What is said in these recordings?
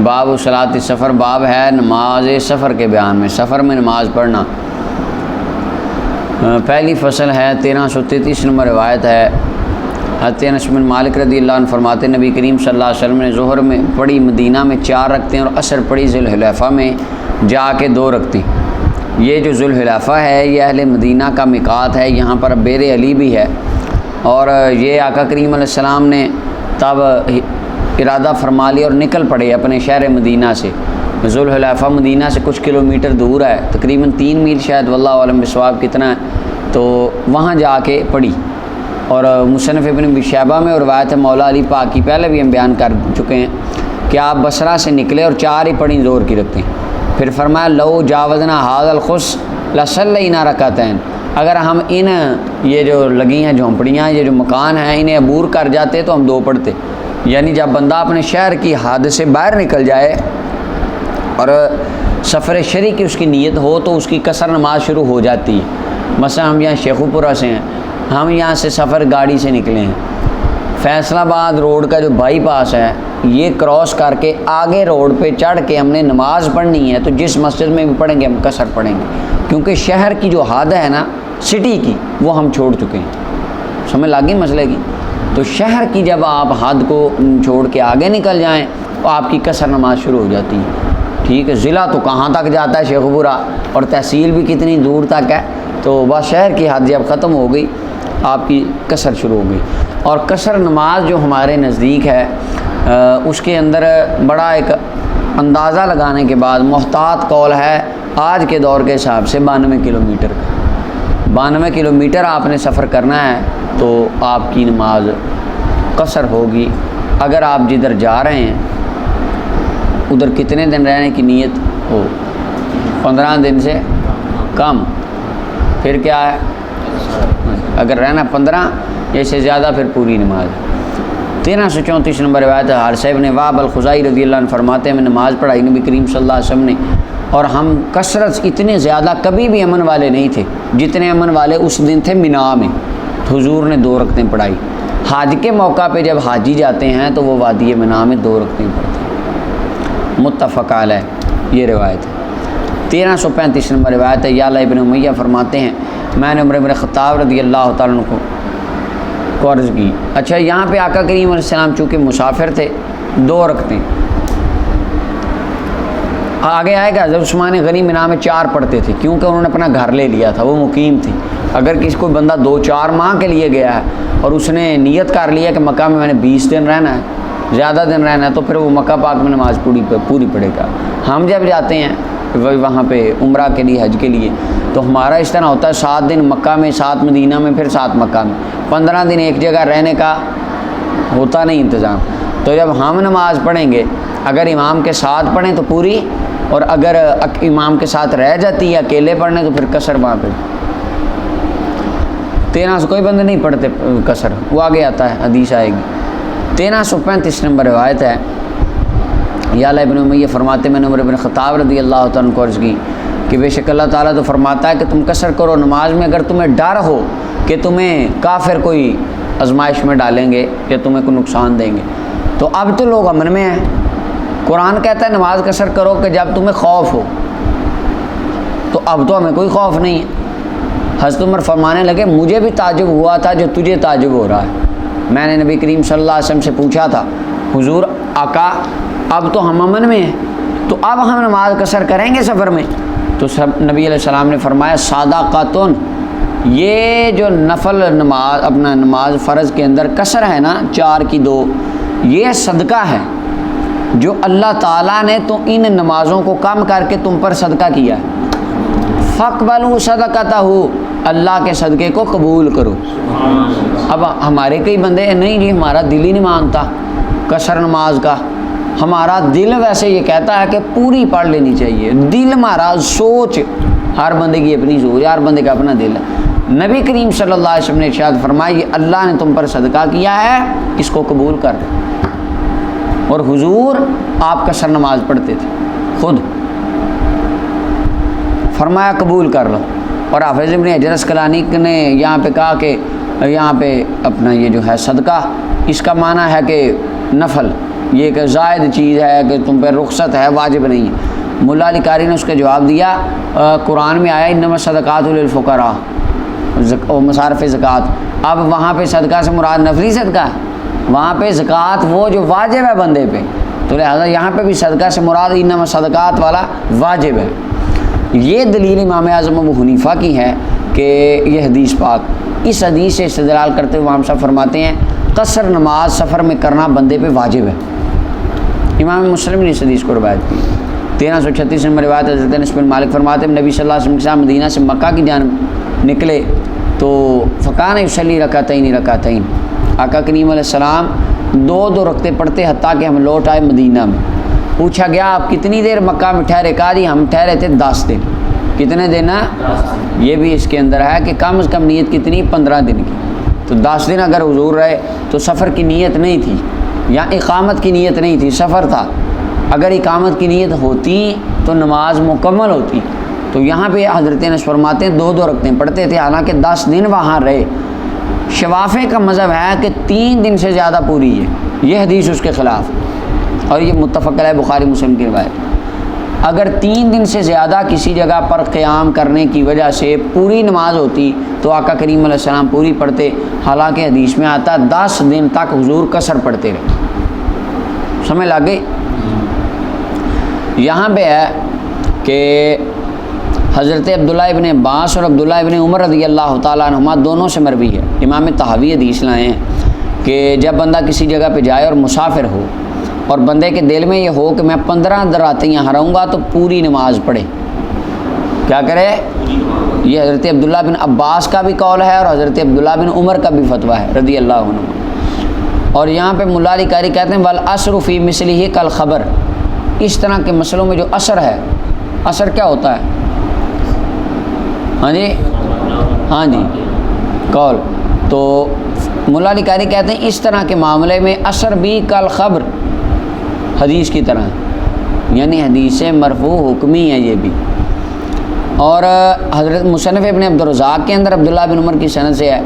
باب صلاۃ سفر، باب ہے نماز سفر کے بیان میں، سفر میں نماز پڑھنا۔ پہلی فصل ہے 1333 نمبر روایت ہے، حضرت انس بن مالک رضی اللہ عنہ فرماتے نبی کریم صلی اللہ علیہ وسلم نے ظہر میں پڑھی مدینہ میں 4 رکعتیں اور عصر پڑھی ذوالحلیفہ میں جا کے 2 رکعتیں۔ یہ جو ذوالحلیفہ ہے یہ اہل مدینہ کا میقات ہے، یہاں پر بیر علی بھی ہے، اور یہ آقا کریم علیہ السلام نے تب ارادہ فرما لیا اور نکل پڑے اپنے شہر مدینہ سے۔ ذوالحلیفہ مدینہ سے کچھ کلومیٹر دور ہے، تقریباً 3 میل شاید، واللہ عالم بصواب کتنا ہے، تو وہاں جا کے پڑھی۔ اور مصنف ابن ابی شیبہ میں اور روایت مولا علی پاک کی پہلے بھی ہم بیان کر چکے ہیں کہ آپ بصرہ سے نکلے اور 4 ہی پڑھی زور کی رکھتے ہیں۔ پھر فرمایا لو جاوزنا ھذا الخص لصلینا رکعتین، اگر ہم ان یہ جو لگی ہیں جھونپڑیاں، یہ جو مکان ہیں، انہیں عبور کر جاتے تو ہم 2 پڑھتے۔ یعنی جب بندہ اپنے شہر کی حد سے باہر نکل جائے اور سفر شرعی کی اس کی نیت ہو تو اس کی قصر نماز شروع ہو جاتی ہے۔ مثلا ہم یہاں شیخو پورہ سے ہیں، ہم یہاں سے سفر گاڑی سے نکلے ہیں، فیصل آباد روڈ کا جو بائی پاس ہے یہ کراس کر کے آگے روڈ پہ چڑھ کے ہم نے نماز پڑھنی ہے، تو جس مسجد میں بھی پڑھیں گے ہم قصر پڑھیں گے، کیونکہ شہر کی جو حد ہے نا سٹی کی وہ ہم چھوڑ چکے ہیں۔ سمجھ لگی مسئلے کی؟ تو شہر کی جب آپ حد کو چھوڑ کے آگے نکل جائیں تو آپ کی قصر نماز شروع ہو جاتی ہے۔ ٹھیک ہے، ضلع تو کہاں تک جاتا ہے شیخ پورہ، اور تحصیل بھی کتنی دور تک ہے، تو بس شہر کی حد جب ختم ہو گئی آپ کی قصر شروع ہو گئی۔ اور قصر نماز جو ہمارے نزدیک ہے اس کے اندر بڑا ایک اندازہ لگانے کے بعد محتاط قول ہے آج کے دور کے حساب سے 92 کلومیٹر کا۔ 92 کلومیٹر آپ نے سفر کرنا ہے تو آپ کی نماز قصر ہوگی۔ اگر آپ جدھر جا رہے ہیں ادھر کتنے دن رہنے کی نیت ہو، 15 دن سے کم، پھر کیا ہے، اگر رہنا 15 یا سے زیادہ پھر پوری نماز۔ 1334 نمبر روایت ہے، حارثہ ابن وہب الخزاعی رضی اللہ عنہ فرماتے ہیں میں نماز پڑھائی نبی کریم صلی اللہ علیہ وسلم نے، اور ہم کثرت اتنے زیادہ کبھی بھی امن والے نہیں تھے جتنے امن والے اس دن تھے مینا میں، حضور نے 2 رکعتیں پڑھائی۔ حج کے موقع پہ جب حاجی جاتے ہیں تو وہ وادی مینا میں 2 رکعتیں پڑھتے ہیں، متفق علیہ یہ روایت ہے۔ 1335 نمبر روایت ہے، یعلا ابن امیہ فرماتے ہیں میں نے عمر بن خطاب رضی اللہ تعالیٰ عنہ کو عرض کی، اچھا یہاں پہ آقا کریم علیہ السلام چونکہ مسافر تھے 2 رکعتیں، آگے آئے گا حضرت عثمان غنی مینا میں 4 پڑھتے تھے، کیونکہ انہوں نے اپنا گھر لے لیا تھا، وہ مقیم تھی۔ اگر کسی کوئی بندہ 2-4 ماہ کے لیے گیا ہے اور اس نے نیت کر لیا کہ مکہ میں نے 20 دن رہنا ہے، زیادہ دن رہنا ہے، تو پھر وہ مکہ پاک میں نماز پوری پڑھے گا۔ ہم جب جاتے ہیں وہاں پہ عمرہ کے لیے، حج کے لیے، تو ہمارا اس طرح ہوتا ہے 7 دن مکہ میں، 7 مدینہ میں، پھر 7 مکہ میں، 15 دن ایک جگہ رہنے کا ہوتا نہیں انتظام۔ تو جب ہم نماز پڑھیں گے اگر امام کے ساتھ پڑھیں تو پوری، اور اگر امام کے ساتھ رہ جاتی ہے اکیلے پڑھنے تو پھر قصر وہاں پہ 1300 کوئی بندے نہیں پڑھتے قصر، وہ آگے آتا ہے، حدیث آئے گی۔ 1335 نمبر روایت ہے، یعلا ابن امیہ فرماتے میں نے عمر بن خطاب رضی اللہ تعالیٰ عنہ کو عرض کی کہ بے شک اللہ تعالیٰ تو فرماتا ہے کہ تم قصر کرو نماز میں اگر تمہیں ڈر ہو کہ تمہیں کافر کوئی آزمائش میں ڈالیں گے یا تمہیں کوئی نقصان دیں گے۔ تو اب تو لوگ امن میں ہیں، قرآن کہتا ہے نماز قصر کرو کہ جب تمہیں خوف ہو، تو اب تو ہمیں کوئی خوف نہیں ہے۔ حضرت عمر فرمانے لگے مجھے بھی تعجب ہوا تھا جو تجھے تعجب ہو رہا ہے۔ میں نے نبی کریم صلی اللہ علیہ وسلم سے پوچھا تھا حضور آقا اب تو ہم امن میں ہیں، تو اب ہم نماز قصر کریں گے سفر میں؟ تو نبی علیہ السلام نے فرمایا صادقاتن، یہ جو نفل نماز اپنا نماز فرض کے اندر قصر ہے نا 4 کی 2، یہ صدقہ ہے جو اللہ تعالیٰ نے تو ان نمازوں کو کم کر کے تم پر صدقہ کیا ہے۔ فاقبلوا صدقتہ، اللہ کے صدقے کو قبول کرو۔ اب ہمارے کئی بندے نہیں جی ہمارا دل ہی نہیں مانتا قصر نماز کا، ہمارا دل ویسے یہ کہتا ہے کہ پوری پڑھ لینی چاہیے، دل ہمارا سوچ، ہر بندے کی اپنی سوچ، ہر بندے کا اپنا دل ہے۔ نبی کریم صلی اللہ علیہ وسلم نے ارشاد فرمایا یہ اللہ نے تم پر صدقہ کیا ہے، اس کو قبول کر۔ اور حضور آپ قصر نماز پڑھتے تھے خود، فرمایا قبول کر لو۔ اور حافظ ابن حجر اسقلانی نے یہاں پہ کہا کہ یہاں پہ اپنا یہ جو ہے صدقہ اس کا معنی ہے کہ نفل، یہ ایک زائد چیز ہے کہ تم پہ رخصت ہے، واجب نہیں ہے۔ ملا علی قاری نے اس کا جواب دیا، قرآن میں آیا انما الصدقات للفقراء مصارف زکوٰۃ، اب وہاں پہ صدقہ سے مراد نفلی صدقہ ہے، وہاں پہ زکوٰۃ وہ جو واجب ہے بندے پہ، تو لہٰذا یہاں پہ بھی صدقہ سے مراد انما الصدقات والا واجب ہے۔ یہ دلیل امام اعظم ابو حنیفہ کی ہے کہ یہ حدیث پاک، اس حدیث سے استدلال کرتے ہوئے امام صاحب فرماتے ہیں قصر نماز سفر میں کرنا بندے پہ واجب ہے۔ امام مسلم نے اس حدیث کو روایت کی۔ 1336 نمبر روایت حضرت انس بن مالک فرماتے ہیں نبی صلی اللہ علیہ وسلم کے ساتھ مدینہ سے مکہ کی جانب نکلے تو فکان یصلی رکعتین رکعتین، آقا کریم علیہ السلام 2 رکعتیں پڑھتے حتیٰ کہ ہم لوٹ آئے مدینہ میں۔ پوچھا گیا آپ کتنی دیر مکہ میں ٹھہرے؟ کہا جی ہم ٹھہرے تھے 10 دن۔ کتنے دن؟ یہ بھی اس کے اندر ہے کہ کم از کم نیت کتنی؟ 15 دن کی۔ تو 10 دن اگر حضور رہے تو سفر کی نیت نہیں تھی یا اقامت کی نیت نہیں تھی، سفر تھا۔ اگر اقامت کی نیت ہوتی تو نماز مکمل ہوتی۔ تو یہاں پہ حضرت انس فرماتے ہیں 2 رکعتیں پڑھتے تھے حالانکہ 10 دن وہاں رہے۔ شوافع کا مذہب ہے کہ 3 دن سے زیادہ پوری ہے، یہ حدیث اس کے خلاف، اور یہ متفق علیہ بخاری مسلم کی روایت۔ اگر 3 دن سے زیادہ کسی جگہ پر قیام کرنے کی وجہ سے پوری نماز ہوتی تو آقا کریم علیہ السلام پوری پڑھتے، حالانکہ حدیث میں آتا 10 دن تک حضور قصر پڑھتے رہے۔ سمجھ لگ گئی؟ یہاں پہ ہے کہ حضرت عبداللہ ابن عباس اور عبداللہ ابن عمر رضی اللہ تعالیٰ عنہما دونوں سے مروی ہے، امام طحاوی حدیث لائے ہیں کہ جب بندہ کسی جگہ پہ جائے اور مسافر ہو اور بندے کے دل میں یہ ہو کہ میں 15 راتیں یہاں رہوں گا تو پوری نماز پڑھے، کیا کرے؟ یہ حضرت عبداللہ بن عباس کا بھی قول ہے اور حضرت عبداللہ بن عمر کا بھی فتویٰ ہے رضی اللہ عنہ۔ اور یہاں پہ ملا علی قاری کہتے ہیں والعصر فی مثلہ کالخبر، اس طرح کے مسئلوں میں جو اثر ہے، اثر کیا ہوتا ہے؟ ہاں جی، ہاں جی، قول۔ تو ملا علی قاری کہتے ہیں اس طرح کے معاملے میں اثر بھی کالخبر، حدیث کی طرح، یعنی حدیث مرفوع حکمی ہے یہ بھی۔ اور حضرت مصنف ابن عبد الرزاق کے اندر عبداللہ بن عمر کی سند سے ہے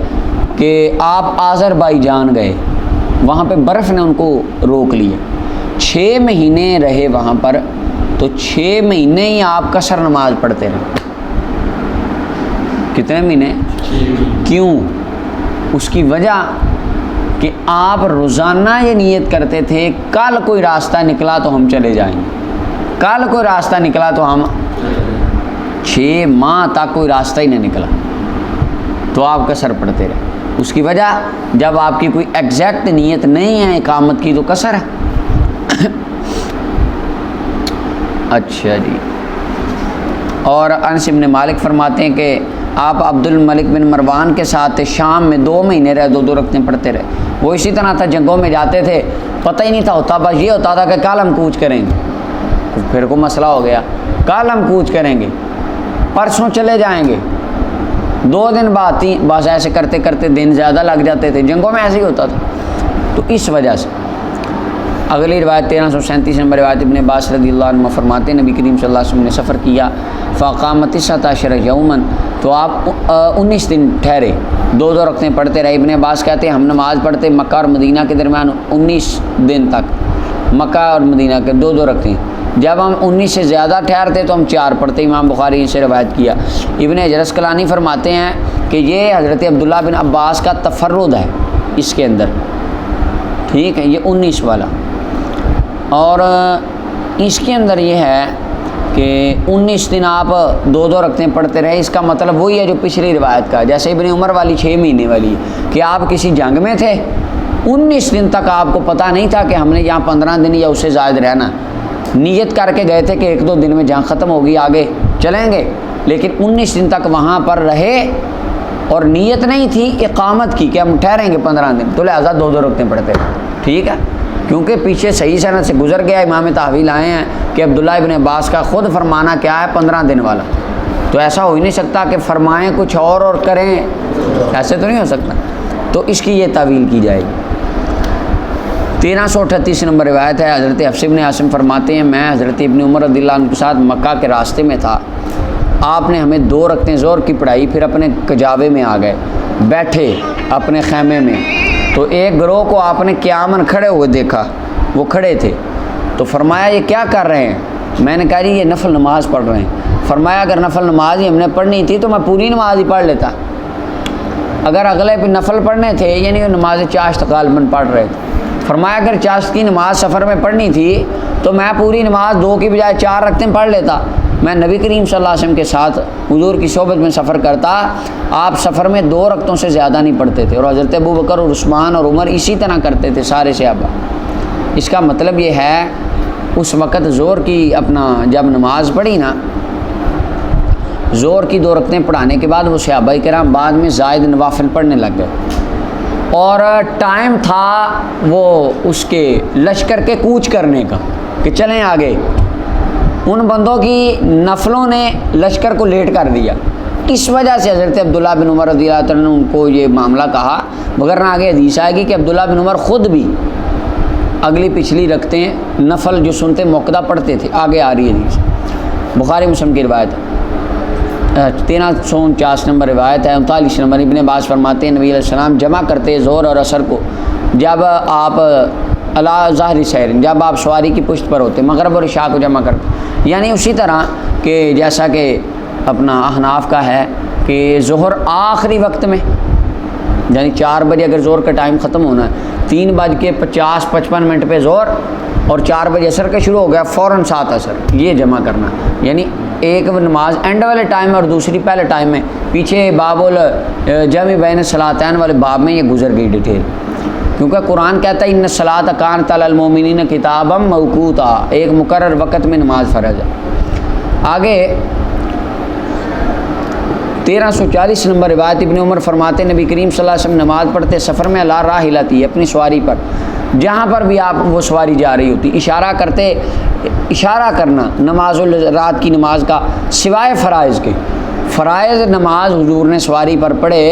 کہ آپ آذربائیجان گئے، وہاں پہ برف نے ان کو روک لیا، 6 مہینے رہے وہاں پر، تو 6 مہینے ہی آپ قصر نماز پڑھتے رہے۔ کتنے مہینے؟ کیوں؟ اس کی وجہ کہ آپ روزانہ یہ نیت کرتے تھے کل کوئی راستہ نکلا تو ہم چلے جائیں گے، کل کوئی راستہ نکلا تو ہم، 6 ماہ تک کوئی راستہ ہی نہیں نکلا تو آپ قصر پڑھتے رہے۔ اس کی وجہ جب آپ کی کوئی ایگزیکٹ نیت نہیں ہے اقامت کی تو قصر ہے۔ اچھا جی۔ اور انس بن مالک فرماتے ہیں کہ آپ عبد الملک بن مروان کے ساتھ شام میں 2 مہینے رہے، 2 رکعتیں پڑھتے رہے۔ وہ اسی طرح تھا، جنگوں میں جاتے تھے، پتہ ہی نہیں تھا ہوتا، بس یہ ہوتا تھا کہ کل ہم کوچ کریں گے، پھر کوئی مسئلہ ہو گیا، کل ہم کوچ کریں گے، پرسوں چلے جائیں گے، 2 دن بعد بس ایسے کرتے کرتے دن زیادہ لگ جاتے تھے، جنگوں میں ایسے ہی ہوتا تھا۔ تو اس وجہ سے اگلی روایت 1337 نمبر روایت ابن عباس رضی اللہ عنہ فرماتے ہیں نبی کریم صلی اللہ علیہ وسلم نے سفر کیا، فاقامت 19 یوماً، تو آپ 19 دن ٹھہرے، 2 رکعتیں پڑھتے رہے۔ ابن عباس کہتے ہیں ہم نماز پڑھتے مکہ اور مدینہ کے درمیان 19 دن تک، مکہ اور مدینہ کے 2 رکعتیں، جب ہم 19 سے زیادہ ٹھہرتے تو ہم 4 پڑھتے۔ امام بخاری سے روایت کیا۔ ابن حجر اسقلانی فرماتے ہیں کہ یہ حضرت عبداللہ بن عباس کا تفرد ہے اس کے اندر، ٹھیک ہے، یہ 19 والا۔ اور اس کے اندر یہ ہے کہ 19 دن آپ 2 رکعتیں پڑھتے رہے، اس کا مطلب وہی ہے جو پچھلی روایت کا، جیسے ابن عمر والی 6 مہینے والی، کہ آپ کسی جنگ میں تھے، 19 دن تک آپ کو پتہ نہیں تھا کہ ہم نے یہاں 15 دن یا اس سے زائد رہنا، نیت کر کے گئے تھے کہ 1-2 دن میں جنگ ختم ہوگی آگے چلیں گے، لیکن 19 دن تک وہاں پر رہے اور نیت نہیں تھی اقامت کی کہ ہم ٹھہریں گے 15 دن، تو لہٰذا 2 رکعتیں پڑھتے رہے، ٹھیک ہے، کیونکہ پیچھے صحیح سند سے گزر گیا، امام طحاوی لائے ہیں کہ عبداللہ ابن عباس کا خود فرمانا کیا ہے 15 دن والا، تو ایسا ہو ہی نہیں سکتا کہ فرمائیں کچھ اور کریں، ایسے تو نہیں ہو سکتا، تو اس کی یہ تعویل کی جائے گی۔ 1338 نمبر روایت ہے، حضرت حفص بن عاصم فرماتے ہیں میں حضرت ابن عمر رضی اللہ عنہ کے ساتھ مکہ کے راستے میں تھا، آپ نے ہمیں 2 رکعتیں ظہر کی پڑھائی، پھر اپنے کجاوے میں آ گئے، بیٹھے اپنے خیمے میں، تو ایک گروہ کو آپ نے قیاماً کھڑے ہوئے دیکھا، وہ کھڑے تھے، تو فرمایا یہ کیا کر رہے ہیں؟ میں نے کہا جی یہ نفل نماز پڑھ رہے ہیں۔ فرمایا اگر نفل نماز ہی ہم نے پڑھنی تھی تو میں پوری نماز ہی پڑھ لیتا، اگر اگلے پہ نفل پڑھنے تھے یعنی وہ نماز چاشت غالباً پڑھ رہے تھے۔ فرمایا اگر چاشت کی نماز سفر میں پڑھنی تھی تو میں پوری نماز 2 کی بجائے 4 رکعتیں پڑھ لیتا۔ میں نبی کریم صلی اللہ علیہ وسلم کے ساتھ حضور کی صحبت میں سفر کرتا، آپ سفر میں 2 رکعتوں سے زیادہ نہیں پڑھتے تھے، اور حضرت ابوبکر اور عثمان اور عمر اسی طرح کرتے تھے سارے صحابہ۔ اس کا مطلب یہ ہے اس وقت زور کی جب نماز پڑھی نا، زور کی 2 رکعتیں پڑھانے کے بعد وہ صحابہ کرام بعد میں زائد نوافل پڑھنے لگ گئے، اور ٹائم تھا وہ اس کے لشکر کے کوچ کرنے کا کہ چلیں آگے۔ ان بندوں کی نفلوں نے لشکر کو لیٹ کر دیا، اس وجہ سے حضرت عبداللہ بن عمر رضی اللہ عنہ نے ان کو یہ معاملہ کہا، مگر نہ آگے حدیث آئے گی کہ عبداللہ بن عمر خود بھی اگلی پچھلی رکھتے ہیں نفل جو سنتے موقدہ پڑھتے تھے، آگے آ رہی ہے حدیث، بخاری مسلم کی روایت ہے۔ 1349 نمبر روایت ہے۔ 39 نمبر ابن عباس فرماتے ہیں نبی علیہ السلام جمع کرتے زور اور اثر کو جب آپ علی ظاہری سیر، جب آپ سواری کی پشت پر ہوتے، مغرب اور عشاء کو جمع کرتے، یعنی اسی طرح کہ جیسا کہ احناف کا ہے کہ ظہر آخری وقت میں، یعنی 4 بجے اگر ظہر کا ٹائم ختم ہونا ہے، 3:50-55 پہ ظہر اور 4 بجے عصر کا شروع ہو گیا، فوراً 7 عصر، یہ جمع کرنا، یعنی ایک نماز اینڈ والے ٹائم میں اور دوسری پہلے ٹائم میں۔ پیچھے باب الجمع بین الصلاتین والے باب میں یہ گزر گئی ڈیٹیل، کیونکہ قرآن کہتا ہے ان الصلاۃ کانت علی المؤمنین کتابا موقوتا، ایک مقرر وقت میں نماز فرض ہے۔ آگے 1340 نمبر روایت ابن عمر فرماتے نبی کریم صلی اللہ علیہ وسلم نماز پڑھتے سفر میں لا راحلتی، اپنی سواری پر، جہاں پر بھی آپ وہ سواری جا رہی ہوتی، اشارہ کرنا نماز رات کی نماز کا، سوائے فرائض کے، فرائض نماز حضور نے سواری پر پڑھے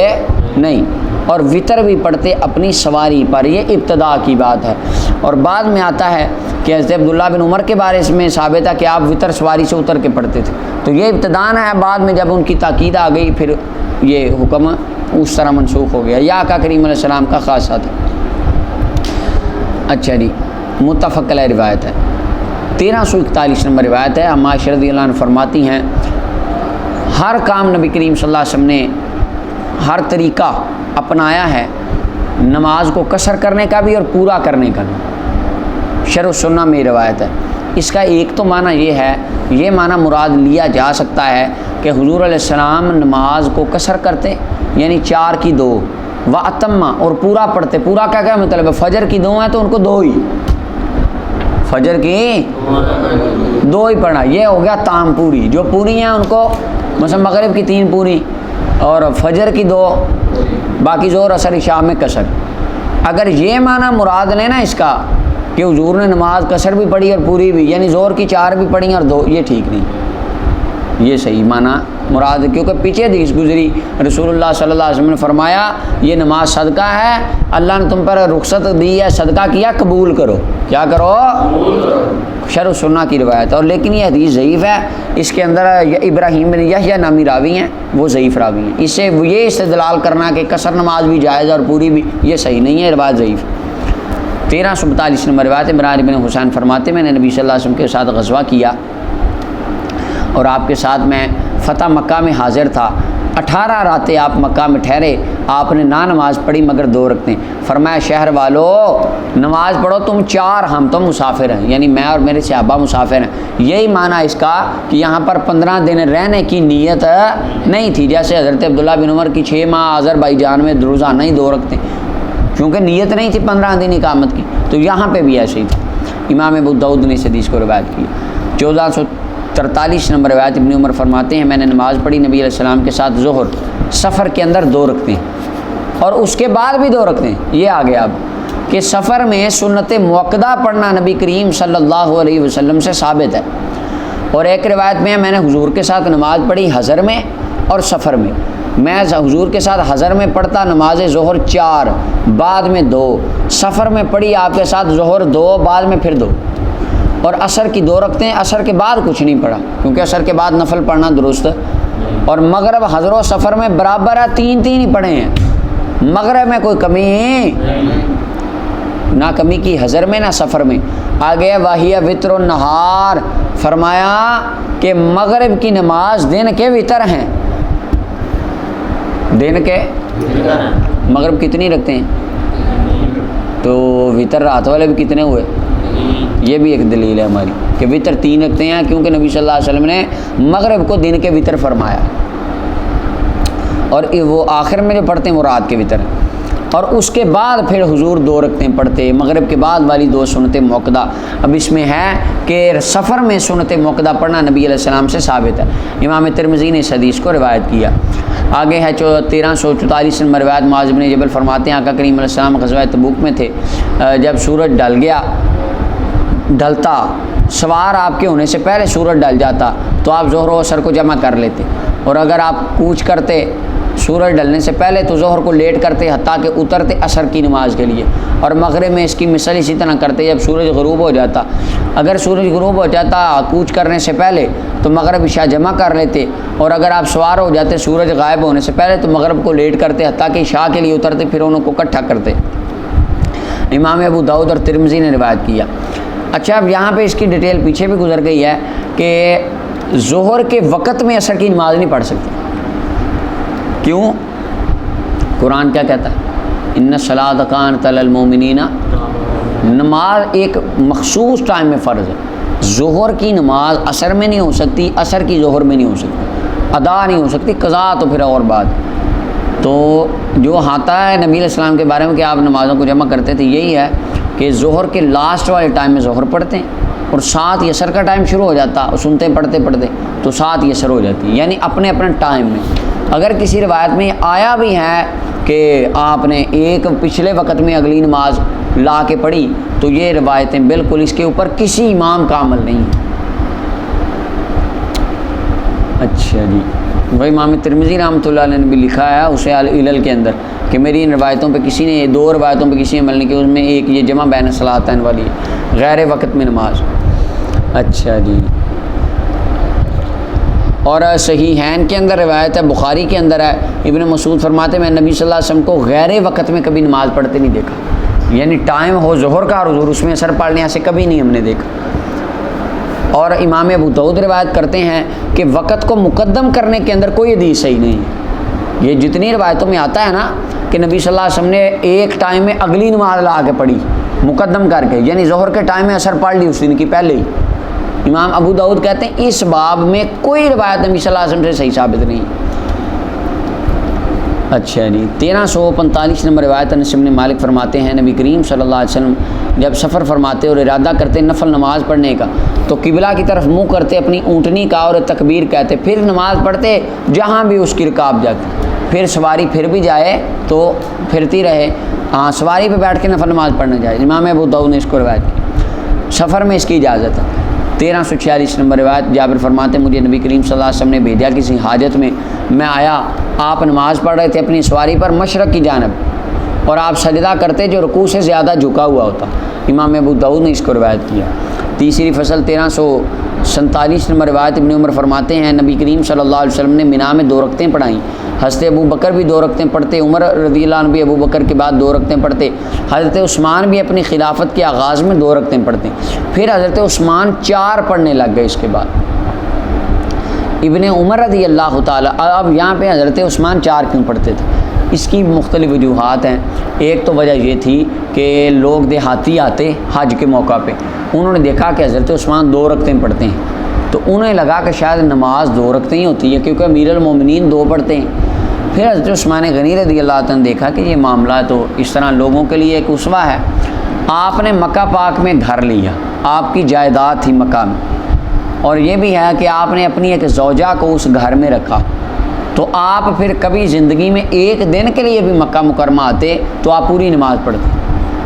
نہیں، اور وطر بھی پڑھتے اپنی سواری پر، یہ ابتدا کی بات ہے۔ اور بعد میں آتا ہے کہ حضرت عبداللہ بن عمر کے بارے میں ثابت ہے کہ آپ وطر سواری سے اتر کے پڑھتے تھے، تو یہ ابتدان ہے۔ بعد میں جب ان کی تاکید آ گئی پھر یہ حکم اس طرح منسوخ ہو گیا، یا آقا کریم علیہ السلام کا خاصہ تھا۔ اچھا جی، متفق علیہ روایت ہے۔ 1341 نمبر روایت ہے، عائشہ عائشہ رضی اللہ عنہ فرماتی ہیں ہر کام نبی کریم صلی اللہ علیہ وسلم نے ہر طریقہ اپنایا ہے، نماز کو قصر کرنے کا بھی اور پورا کرنے کا بھی، شرح السنہ میں روایت ہے۔ اس کا ایک تو معنی یہ ہے، یہ معنی مراد لیا جا سکتا ہے کہ حضور علیہ السلام نماز کو قصر کرتے، یعنی 4 کی 2 و اتمہ، اور پورا پڑھتے۔ پورا کیا مطلب ہے؟ فجر کی 2 ہیں تو ان کو 2 ہی، فجر کی 2 ہی پڑھنا، یہ ہو گیا تام پوری۔ جو پوری ہیں ان کو مثلا مغرب کی 3 پوری اور فجر کی 2، باقی ظہر عصر عشاء میں قصر۔ اگر یہ معنی مراد لیں نا اس کا کہ حضور نے نماز قصر بھی پڑھی اور پوری بھی، یعنی ظہر کی 4 بھی پڑھی اور 2، یہ ٹھیک نہیں، یہ صحیح معنی مراد، کیونکہ پیچھے حدیث گزری رسول اللہ صلی اللہ علیہ وسلم نے فرمایا یہ نماز صدقہ ہے، اللہ نے تم پر رخصت دی ہے، صدقہ کیا، قبول کرو، کیا کرو، شرح سنہ کی روایت ہے۔ اور لیکن یہ حدیث ضعیف ہے، اس کے اندر ابراہیم بن یحییٰ نامی راوی ہیں، وہ ضعیف راوی ہیں، اس سے یہ استدلال کرنا کہ قصر نماز بھی جائز اور پوری بھی، یہ صحیح نہیں ہے، روایت ضعیف۔ 1342 نمبر روایت عمران بن حسین فرماتے میں نے نبی صلی اللہ علیہ وسلم کے ساتھ غزوہ کیا اور آپ کے ساتھ میں فتح مکہ میں حاضر تھا، 18 راتیں آپ مکہ میں ٹھہرے، آپ نے نہ نماز پڑھی مگر 2 رکعتیں۔ فرمایا شہر والو نماز پڑھو، تم 4 ہم تو مسافر ہیں، یعنی میں اور میرے صحابہ مسافر ہیں۔ یہی معنی اس کا کہ یہاں پر 15 دن رہنے کی نیت نہیں تھی، جیسے حضرت عبداللہ بن عمر کی 6 ماہ آذربائیجان میں روزانہ ہی 2 رکعتیں، کیونکہ نیت نہیں تھی 15 دن اقامت کی، تو یہاں پہ بھی ایسے ہی تھی۔ امام ابو داؤد نے اس حدیث کو روایت کی۔ 1443 نمبر روایت ابن عمر فرماتے ہیں میں نے نماز پڑھی نبی علیہ السلام کے ساتھ ظہر، سفر کے اندر 2 رکعتیں اور اس کے بعد بھی 2 رکعتیں۔ یہ آ گیا اب کہ سفر میں سنت موقدہ پڑھنا نبی کریم صلی اللہ علیہ وسلم سے ثابت ہے۔ اور ایک روایت میں میں نے حضور کے ساتھ نماز پڑھی حضر میں اور سفر میں، میں حضور کے ساتھ حضر میں پڑھتا نماز ظہر 4، بعد میں 2، سفر میں پڑھی آپ کے ساتھ ظہر 2، بعد میں پھر 2، اور عصر کی 2 رکعتیں، عصر کے بعد کچھ نہیں پڑھا کیونکہ عصر کے بعد نفل پڑھنا درست، اور مغرب حضر و سفر میں برابر ہے، 3 ہی پڑھے ہیں، مغرب میں کوئی کمی نہ کمی کی حضر میں نہ سفر میں. آگے واہیہ وطر النہار، فرمایا کہ مغرب کی نماز دن کے وطر ہیں. دن کے مغرب کتنی رکھتے ہیں؟ تو وطر رات والے بھی کتنے ہوئے؟ یہ بھی ایک دلیل ہے ہماری کہ وطر 3 رکھتے ہیں، کیونکہ نبی صلی اللہ علیہ وسلم نے مغرب کو دن کے وطر فرمایا، اور وہ آخر میں جو پڑھتے ہیں وہ رات کے وطر ہیں. اور اس کے بعد پھر حضور 2 رکعتیں پڑھتے. مغرب کے بعد والی 2 سنت موقدہ. اب اس میں ہے کہ سفر میں سنت موقدہ پڑھنا نبی علیہ السلام سے ثابت ہے. امام ترمذی نے اس حدیث کو روایت کیا. آگے ہے 1344 نمبر روایت. معاذ بن جبل فرماتے ہیں آقا کریم علیہ السلام غزوہ تبوک میں تھے. جب سورج ڈل گیا، ڈھلتا، سوار آپ کے ہونے سے پہلے سورج ڈل جاتا تو آپ ظہر و عصر کو جمع کر لیتے، اور اگر آپ کوچ کرتے سورج ڈلنے سے پہلے تو ظہر کو لیٹ کرتے حتیٰ کہ اترتے عصر کی نماز کے لیے. اور مغرب میں اس کی مثال اسی طرح کرتے جب سورج غروب ہو جاتا. اگر سورج غروب ہو جاتا کوچ کرنے سے پہلے تو مغرب عشاء جمع کر لیتے، اور اگر آپ سوار ہو جاتے سورج غائب ہونے سے پہلے تو مغرب کو لیٹ کرتے حتیٰ کہ عشاء کے لیے اترتے، پھر انہوں کو اکٹھا کرتے. امام ابو داؤد اور ترمذی نے روایت کیا. اچھا، اب یہاں پہ اس کی ڈیٹیل پیچھے بھی گزر گئی ہے کہ ظہر کے وقت میں عصر کی نماز نہیں پڑھ سکتے. کیوں؟ قرآن کیا کہتا ہے؟ ان الصلاۃ کانت علی المؤمنین، نماز ایک مخصوص ٹائم میں فرض ہے. ظہر کی نماز عصر میں نہیں ہو سکتی، عصر کی ظہر میں نہیں ہو سکتی، ادا نہیں ہو سکتی، قضا تو پھر اور بات. تو جو آتا ہے نبی علیہ السلام کے بارے میں کہ آپ نمازوں کو جمع کرتے تھے، یہی ہے کہ ظہر کے لاسٹ والے ٹائم میں ظہر پڑھتے ہیں، اور ساتھ عصر کا ٹائم شروع ہو جاتا، اور سنتے پڑھتے پڑھتے تو ساتھ عصر ہو جاتی ہے، یعنی اپنے اپنے ٹائم میں. اگر کسی روایت میں آیا بھی ہے کہ آپ نے ایک پچھلے وقت میں اگلی نماز لا کے پڑھی، تو یہ روایتیں بالکل اس کے اوپر کسی امام کا عمل نہیں ہے. اچھا جی، وہ امام ترمذی رحمۃ اللہ علیہ نے بھی لکھا ہے اسے العلل کے اندر کہ میری ان روایتوں پہ کسی نے 2 روایتوں پہ کسی نے عمل نہیں کیا. اس میں ایک یہ جمع بین الصلاتین والی ہے، غیر وقت میں نماز. اچھا جی، اور صحیحین کے اندر روایت ہے، بخاری کے اندر ہے، ابن مسعود فرماتے ہیں میں نبی صلی اللہ علیہ وسلم کو غیر وقت میں کبھی نماز پڑھتے نہیں دیکھا، یعنی ٹائم ہو ظہر کا اور حضور اس میں اثر پڑھنے سے کبھی نہیں ہم نے دیکھا. اور امام ابو داؤد روایت کرتے ہیں کہ وقت کو مقدم کرنے کے اندر کوئی حدیث صحیح نہیں ہے. یہ جتنی روایتوں میں آتا ہے نا کہ نبی صلی اللہ علیہ وسلم نے ایک ٹائم میں اگلی نماز لا کے پڑھی مقدم کر کے، یعنی ظہر کے ٹائم میں اثر پڑھ لی اس دن کی پہلے ہی. امام ابو داؤد کہتے ہیں اس باب میں کوئی روایت نبی صلی اللہ علیہ وسلم سے صحیح ثابت نہیں. اچھا جی، 1345 نمبر روایت انس بن مالک فرماتے ہیں نبی کریم صلی اللہ علیہ وسلم جب سفر فرماتے اور ارادہ کرتے نفل نماز پڑھنے کا تو قبلہ کی طرف منہ کرتے، اپنی اونٹنی کا اور تکبیر کہتے، پھر نماز پڑھتے جہاں بھی اس کی رکاب جاتی. پھر سواری پھر بھی جائے تو پھرتی رہے، ہاں سواری پہ بیٹھ کے نفل نماز پڑھنا جائے. امام ابو داؤد نے اس کو روایت کی، سفر میں اس کی اجازت ہے. 1346 نمبر روایت جابر فرماتے ہیں مجھے نبی کریم صلی اللہ علیہ وسلم نے بھیجا کسی حاجت میں آیا، آپ نماز پڑھ رہے تھے اپنی سواری پر مشرق کی جانب، اور آپ سجدہ کرتے جو رکوع سے زیادہ جھکا ہوا ہوتا. امام ابو داؤد نے اس کو روایت کیا. تیسری فصل 1347 نمبر روایت ابن عمر فرماتے ہیں نبی کریم صلی اللہ علیہ وسلم نے مینا میں 2 رکعتیں پڑھائیں. حضرت ابو بکر بھی 2 رکعتیں پڑھتے، عمر رضی اللہ عنہ بھی ابو بکر کے بعد 2 رکعتیں پڑھتے، حضرت عثمان بھی اپنی خلافت کے آغاز میں 2 رکعتیں پڑھتے. پھر حضرت عثمان 4 پڑھنے لگ گئے. اس کے بعد ابن عمر رضی اللہ تعالیٰ، اب یہاں پہ حضرت عثمان 4 کیوں پڑھتے تھے؟ اس کی مختلف وجوہات ہیں. ایک تو وجہ یہ تھی کہ لوگ دیہاتی آتے حج کے موقع پہ، انہوں نے دیکھا کہ حضرت عثمان 2 رکعتیں پڑھتے ہیں، تو انہیں لگا کہ شاید نماز 2 رکعتیں ہی ہوتی ہے کیونکہ امیر المومنین 2 پڑھتے ہیں. پھر حضرت عثمان غنی رضی اللہ عنہ نے دیکھا کہ یہ معاملہ تو اس طرح لوگوں کے لیے ایک اسوہ ہے. آپ نے مکہ پاک میں گھر لیا، آپ کی جائیداد تھی مکہ میں، اور یہ بھی ہے کہ آپ نے اپنی ایک زوجہ کو اس گھر میں رکھا، تو آپ پھر کبھی زندگی میں ایک دن کے لیے بھی مکہ مکرمہ آتے تو آپ پوری نماز پڑھتے.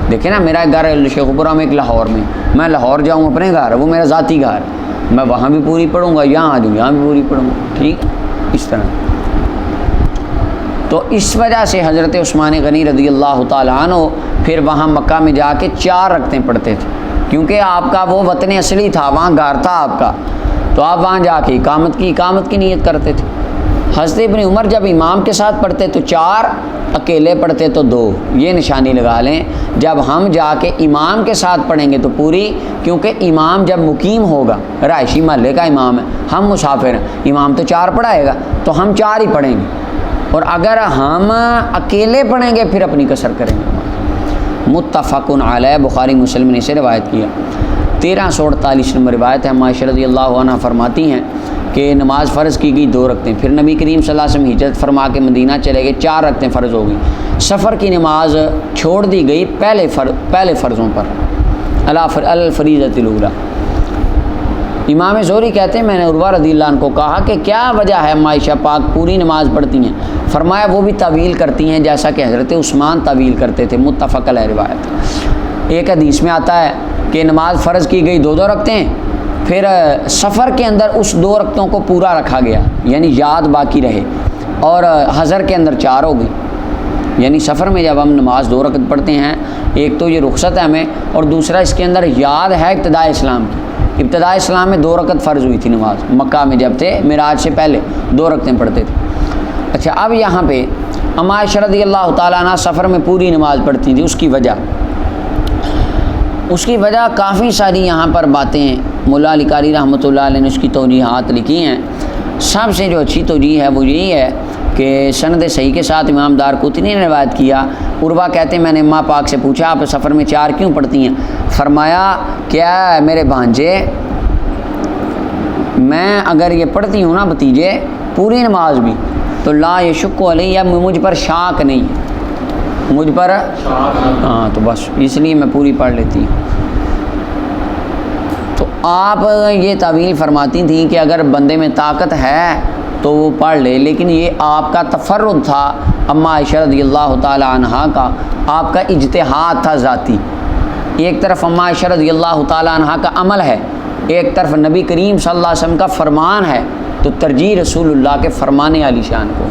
دیکھیں نا، میرا گھر ہے شیخ پورہ میں، ایک لاہور میں، میں لاہور جاؤں اپنے گھر، وہ میرا ذاتی گھر، میں وہاں بھی پوری پڑھوں گا، یہاں آ جاؤں یہاں بھی پوری پڑھوں گا، ٹھیک اس طرح. تو اس وجہ سے حضرت عثمان غنی رضی اللہ تعالیٰ عنہ پھر وہاں مکہ میں جا کے 4 رکعتیں پڑھتے تھے، کیونکہ آپ کا وہ وطن اصلی تھا، وہاں گھر تھا آپ کا، تو آپ وہاں جا کے اقامت کی نیت کرتے تھے. حضرت ابن عمر جب امام کے ساتھ پڑھتے تو 4، اکیلے پڑھتے تو 2، یہ نشانی لگا لیں۔ جب ہم جا کے امام کے ساتھ پڑھیں گے تو پوری، کیونکہ امام جب مقیم ہوگا، رہائشی محلے کا امام ہے، ہم مسافر ہیں، امام تو 4 پڑھائے گا تو ہم 4 ہی پڑھیں گے، اور اگر ہم اکیلے پڑھیں گے پھر اپنی قصر کریں گے۔ متفق علیہ، بخاری مسلم نے اسے روایت کیا۔ 1348 نمبر روایت ہے، عائشہ رضی اللہ عنہ فرماتی ہیں کہ نماز فرض کی گئی 2 رکعتیں، پھر نبی کریم صلی اللہ علیہ وسلم ہجرت فرما کے مدینہ چلے گئے، 4 رکعتیں فرض ہو گئی۔ سفر کی نماز چھوڑ دی گئی پہلے فرضوں پر، الفریضۃ الاولیٰ۔ امام زہری کہتے ہیں میں نے عروہ رضی اللہ عنہ کو کہا کہ کیا وجہ ہے عائشہ پاک پوری نماز پڑھتی ہیں؟ فرمایا وہ بھی طویل کرتی ہیں جیسا کہ حضرت عثمان طویل کرتے تھے۔ متفق علیہ روایت۔ ایک حدیث میں آتا ہے کہ نماز فرض کی گئی 2 رکعتیں، پھر سفر کے اندر اس 2 رکعتوں کو پورا رکھا گیا، یعنی یاد باقی رہے، اور حضر کے اندر 4 ہو گئی۔ یعنی سفر میں جب ہم نماز 2 رکعت پڑھتے ہیں، ایک تو یہ رخصت ہے ہمیں، اور دوسرا اس کے اندر یاد ہے ابتداء اسلام کی۔ ابتداء اسلام میں 2 رکعت فرض ہوئی تھی نماز، مکہ میں جب تھے معراج سے پہلے 2 رکعتیں پڑھتے تھے۔ اچھا، اب یہاں پہ عائشہ رضی اللہ تعالیٰ عنہ سفر میں پوری نماز پڑھتی تھی، اس کی وجہ کافی ساری یہاں پر باتیں ہیں، مولا علی قاری رحمۃ اللہ علیہ نے اس کی توجیحات لکھی ہیں۔ سب سے جو اچھی توجیح ہے وہ یہی ہے کہ سند صحیح کے ساتھ امام دارقطنی نے روایت کیا، عروہ کہتے ہیں میں نے اماں پاک سے پوچھا آپ سفر میں 4 کیوں پڑھتی ہیں؟ فرمایا کیا ہے میرے بھانجے، میں اگر یہ پڑھتی ہوں نا بھتیجے پوری نماز بھی، تو لا یشک علیہ، مجھ پر شاک نہیں، مجھ پر ہاں، تو بس اس لیے میں پوری پڑھ لیتی ہوں۔ تو آپ یہ تعویل فرماتی تھیں کہ اگر بندے میں طاقت ہے تو وہ پڑھ لے، لیکن یہ آپ کا تفرد تھا اما عائشہ رضی اللہ تعالی عنہا کا، آپ کا اجتہاد تھا ذاتی۔ ایک طرف اما عائشہ رضی اللہ تعالی عنہا کا عمل ہے، ایک طرف نبی کریم صلی اللہ علیہ وسلم کا فرمان ہے، تو ترجیح رسول اللہ کے فرمانے علی شان کو،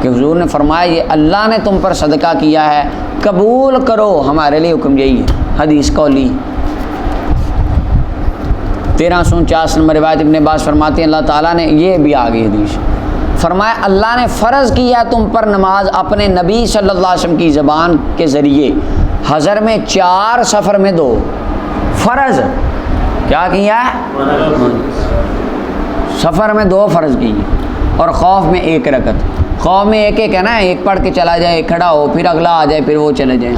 کہ حضور نے فرمایا یہ اللہ نے تم پر صدقہ کیا ہے، قبول کرو، ہمارے لیے حکم یہی ہے، حدیث قولی۔ 1349 نمبر روایت ابن عباس فرماتے ہیں اللہ تعالیٰ نے، یہ بھی آ گئی حدیث، فرمایا اللہ نے فرض کیا تم پر نماز اپنے نبی صلی اللہ علیہ وسلم کی زبان کے ذریعے، حضر میں 4، سفر میں 2، فرض کیا کیا ہے؟ سفر میں 2 فرض کی، اور خوف میں 1 رکعت۔ خوف میں ایک ہے نا، ایک پڑھ کے چلا جائے، کھڑا ہو، پھر اگلا آ جائے، پھر وہ چلے جائیں۔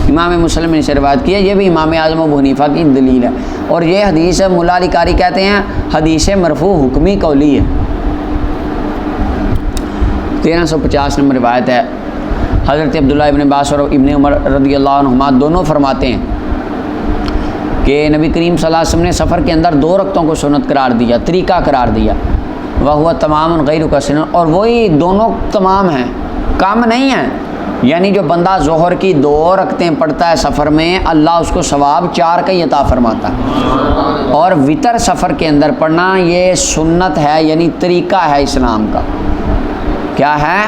امام مسلم نے اسے روایت کیا، یہ بھی امام اعظم ابو حنیفہ کی دلیل ہے، اور یہ حدیث مولا علی قاری کہتے ہیں حدیث مرفوع حکمی قولی ہے۔ 1350 نمبر روایت ہے، حضرت عبداللہ ابن عباس اور ابن عمر رضی اللہ عنہما دونوں فرماتے ہیں کہ نبی کریم صلی اللہ علیہ وسلم نے سفر کے اندر 2 رکعتوں کو سنت قرار دیا، طریقہ قرار دیا، وہ تمام غیر کثیر، اور وہی دونوں تمام ہیں، کم نہیں ہیں۔ یعنی جو بندہ ظہر کی 2 رکعتیں پڑھتا ہے سفر میں، اللہ اس کو ثواب 4 کا ہی عطا فرماتا ہے، اور وطر سفر کے اندر پڑھنا یہ سنت ہے، یعنی طریقہ ہے اسلام کا۔ کیا ہے؟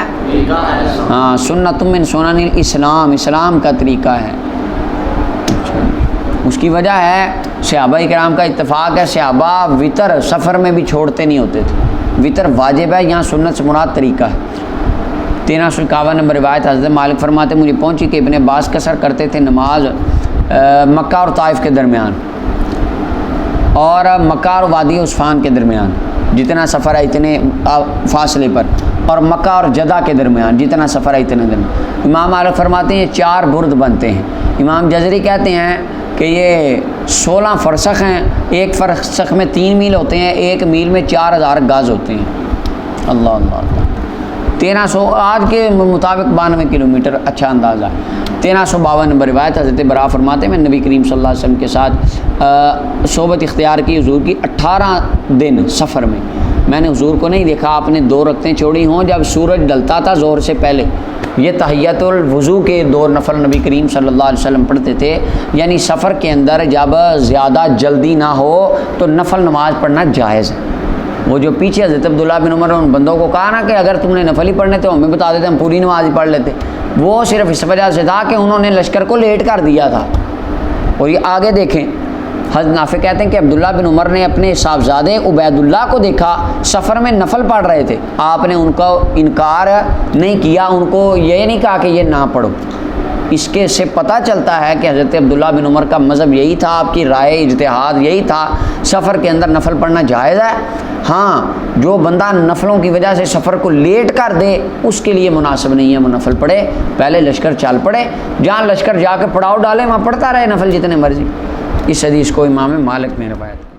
ہاں، سنت من سنن الاسلام، اسلام کا طریقہ ہے۔ اس کی وجہ ہے صحابہ کرام کا اتفاق ہے، صحابہ وطر سفر میں بھی چھوڑتے نہیں ہوتے تھے، وطر واجب ہے، یہاں سنت سے مراد طریقہ ہے۔ 1351 نمبر روایت حضرت مالک فرماتے مجھے پہنچی کہ ابن عباس قصر کرتے تھے نماز مکہ اور طائف کے درمیان، اور مکہ اور وادی عثفان کے درمیان جتنا سفر ہے اتنے فاصلے پر، اور مکہ اور جدہ کے درمیان جتنا سفر ہے اتنے درمیان۔ امام مالک فرماتے ہیں 4 برد بنتے ہیں۔ امام جزری کہتے ہیں کہ یہ 16 فرسخ ہیں، ایک فرسخ میں 3 میل ہوتے ہیں، 1 میل میں 4000 گز ہوتے ہیں۔ اللہ اللہ اللہ، 1300 آج کے مطابق 92 کلومیٹر، اچھا اندازہ۔ 1352 نمبر روایت حضرت برا فرماتے ہیں میں نبی کریم صلی اللہ علیہ وسلم کے ساتھ صحبت اختیار کی حضور کی 18 دن سفر میں نے حضور کو نہیں دیکھا آپ نے 2 رکعتیں چھوڑی ہوں جب سورج ڈلتا تھا ظہر سے پہلے۔ یہ تحیت الوضو کے 2 نفل نبی کریم صلی اللہ علیہ وسلم پڑھتے تھے، یعنی سفر کے اندر جب زیادہ جلدی نہ ہو تو نفل نماز پڑھنا جائز ہے۔ وہ جو پیچھے حضرت عبداللہ بن عمر ان بندوں کو کہا نا کہ اگر تم نے نفل ہی پڑھنے تو ہمیں بتا دیتے ہم پوری نماز ہی پڑھ لیتے، وہ صرف اس وجہ سے تھا کہ انہوں نے لشکر کو لیٹ کر دیا تھا۔ اور یہ آگے دیکھیں حضرت نافع کہتے ہیں کہ عبداللہ بن عمر نے اپنے صاحبزادے عبید اللہ کو دیکھا سفر میں نفل پڑھ رہے تھے، آپ نے ان کو انکار نہیں کیا، ان کو یہ نہیں کہا کہ یہ نہ پڑھو۔ اس کے سے پتہ چلتا ہے کہ حضرت عبداللہ بن عمر کا مذہب یہی تھا، آپ کی رائے اجتہاد یہی تھا، سفر کے اندر نفل پڑھنا جائز ہے۔ ہاں جو بندہ نفلوں کی وجہ سے سفر کو لیٹ کر دے اس کے لیے مناسب نہیں ہے وہ نفل پڑھے، پہلے لشکر چل پڑے، جہاں لشکر جا کے پڑاؤ ڈالے وہاں پڑھتا رہے نفل جتنے مرضی۔ اس حدیث کو امام مالک نے روایت